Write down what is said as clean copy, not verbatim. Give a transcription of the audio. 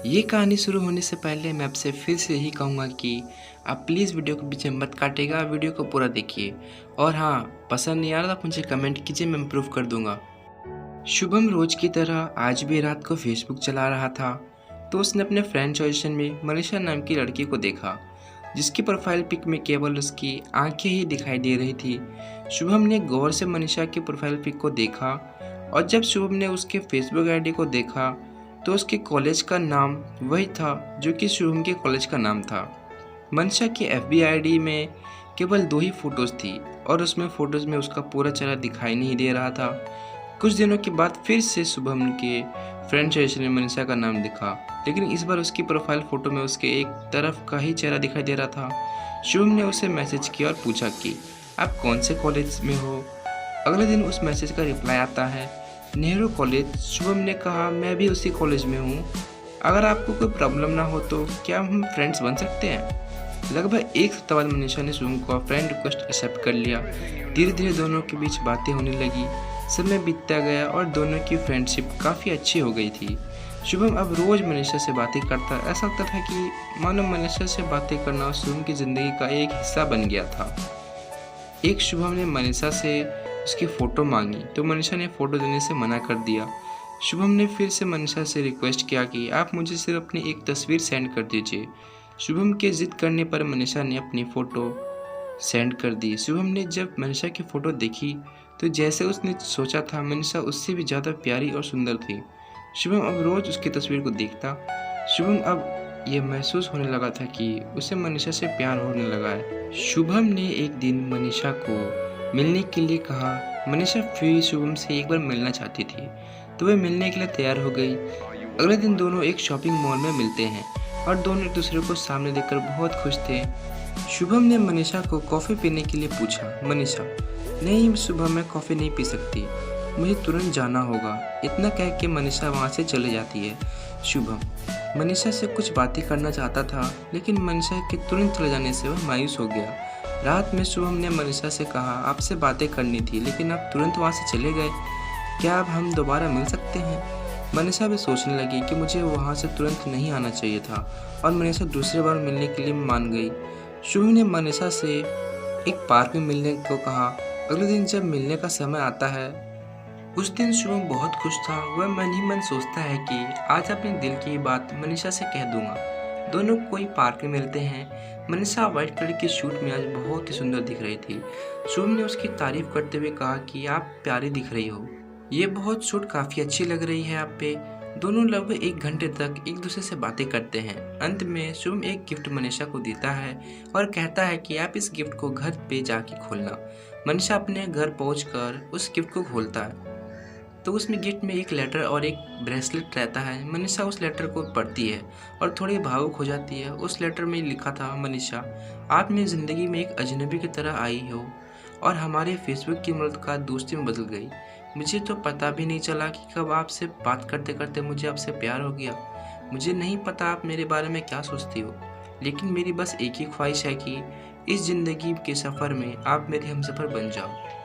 ये कहानी शुरू होने से पहले मैं आपसे फिर से यही कहूँगा कि आप प्लीज़ वीडियो को बीच में मत काटिएगा, वीडियो को पूरा देखिए। और हाँ, पसंद नहीं आ रहा तो आप मुझे कमेंट कीजिए, मैं इम्प्रूव कर दूँगा। शुभम रोज की तरह आज भी रात को फेसबुक चला रहा था, तो उसने अपने फ्रेंड सजेशन में मनीषा नाम की लड़की को देखा, जिसकी प्रोफाइल पिक में केवल उसकी आंखें ही दिखाई दे रही थी। शुभम ने गौर से मनीषा की प्रोफाइल पिक को देखा, और जब शुभम ने उसके फेसबुक आईडी को देखा तो उसके कॉलेज का नाम वही था जो कि शुभम के कॉलेज का नाम था। मनीषा की एफबी आईडी में केवल 2 ही फोटोज थी, और उसमें फोटोज में उसका पूरा चेहरा दिखाई नहीं दे रहा था। कुछ दिनों के बाद फिर से शुभम के फ्रेंड सजेशन में मनीषा का नाम दिखा, लेकिन इस बार उसकी प्रोफाइल फोटो में उसके एक तरफ का ही चेहरा दिखाई दे रहा था। शुभम ने उसे मैसेज किया और पूछा कि आप कौन से कॉलेज में हो। अगले दिन उस मैसेज का रिप्लाई आता है, नेहरू कॉलेज। शुभम ने कहा, मैं भी उसी कॉलेज में हूँ। अगर आपको कोई प्रॉब्लम ना हो तो क्या हम फ्रेंड्स बन सकते हैं। लगभग एक सप्ताह बाद मनीषा ने शुभम को फ्रेंड रिक्वेस्ट एक्सेप्ट कर लिया। धीरे धीरे दोनों के बीच बातें होने लगी। समय बीतता गया और दोनों की फ्रेंडशिप काफ़ी अच्छी हो गई थी। शुभम अब रोज़ मनीषा से बातें करता। ऐसा लगता था कि मानो मनीषा से बातें करना शुभम की ज़िंदगी का एक हिस्सा बन गया था। एक शुभम ने मनीषा से उसकी फ़ोटो मांगी तो मनीषा ने फ़ोटो देने से मना कर दिया। शुभम ने फिर से मनीषा से रिक्वेस्ट किया कि आप मुझे सिर्फ अपनी एक तस्वीर सेंड कर दीजिए। शुभम के जिद करने पर मनीषा ने अपनी फ़ोटो सेंड कर दी। शुभम ने जब मनीषा की फ़ोटो देखी तो जैसे उसने सोचा था, मनीषा उससे भी ज़्यादा प्यारी और सुंदर थी। शुभम अब रोज़ उसकी तस्वीर को देखता। शुभम अब यह महसूस होने लगा था कि उसे मनीषा से प्यार होने लगा है। शुभम ने एक दिन मनीषा को मिलने के लिए कहा। मनीषा फिर शुभम से एक बार मिलना चाहती थी, तो वह मिलने के लिए तैयार हो गई। अगले दिन दोनों एक शॉपिंग मॉल में मिलते हैं और दोनों एक दूसरे को सामने देखकर बहुत खुश थे। शुभम ने मनीषा को कॉफ़ी पीने के लिए पूछा। मनीषा, नहीं शुभम, मैं कॉफ़ी नहीं पी सकती, मुझे तुरंत जाना होगा। इतना कह के मनीषा वहाँ से चले जाती है। शुभम मनीषा से कुछ बातें करना चाहता था, लेकिन मनीषा के तुरंत चले जाने से वह मायूस हो गया। रात में शुभम ने मनीषा से कहा, आपसे बातें करनी थी लेकिन आप तुरंत वहाँ से चले गए, क्या अब हम दोबारा मिल सकते हैं। मनीषा भी सोचने लगी कि मुझे वहाँ से तुरंत नहीं आना चाहिए था, और मनीषा दूसरी बार मिलने के लिए मान गई। शुभम ने मनीषा से एक पार्क में मिलने को कहा। अगले दिन जब मिलने का समय आता है, उस दिन शुभम बहुत खुश था। वह मन ही मन सोचता है कि आज अपने दिल की बात मनीषा से कह दूंगा। दोनों कोई पार्क में मिलते हैं। मनीषा व्हाइट कलर की सूट में आज बहुत ही सुंदर दिख रही थी। शुभम ने उसकी तारीफ करते हुए कहा कि आप प्यारी दिख रही हो, ये बहुत सूट काफ़ी अच्छी लग रही है आप पे। दोनों लगभग 1 घंटे तक एक दूसरे से बातें करते हैं। अंत में शुभम एक गिफ्ट मनीषा को देता है और कहता है कि आप इस गिफ्ट को घर पे जाके खोलना। मनीषा अपने घर पहुंचकर उस गिफ्ट को खोलता है तो उसमें गिफ्ट में एक लेटर और एक ब्रेसलेट रहता है। मनीषा उस लेटर को पढ़ती है और थोड़ी भावुक हो जाती है। उस लेटर में लिखा था, मनीषा, आप मेरी ज़िंदगी में एक अजनबी की तरह आई हो और हमारे फेसबुक की मुलाकात दोस्ती में बदल गई। मुझे तो पता भी नहीं चला कि कब आपसे बात करते करते मुझे आपसे प्यार हो गया। मुझे नहीं पता आप मेरे बारे में क्या सोचती हो, लेकिन मेरी बस एक ही ख्वाहिश है कि इस ज़िंदगी के सफ़र में आप मेरे हमसफ़र बन जाओ।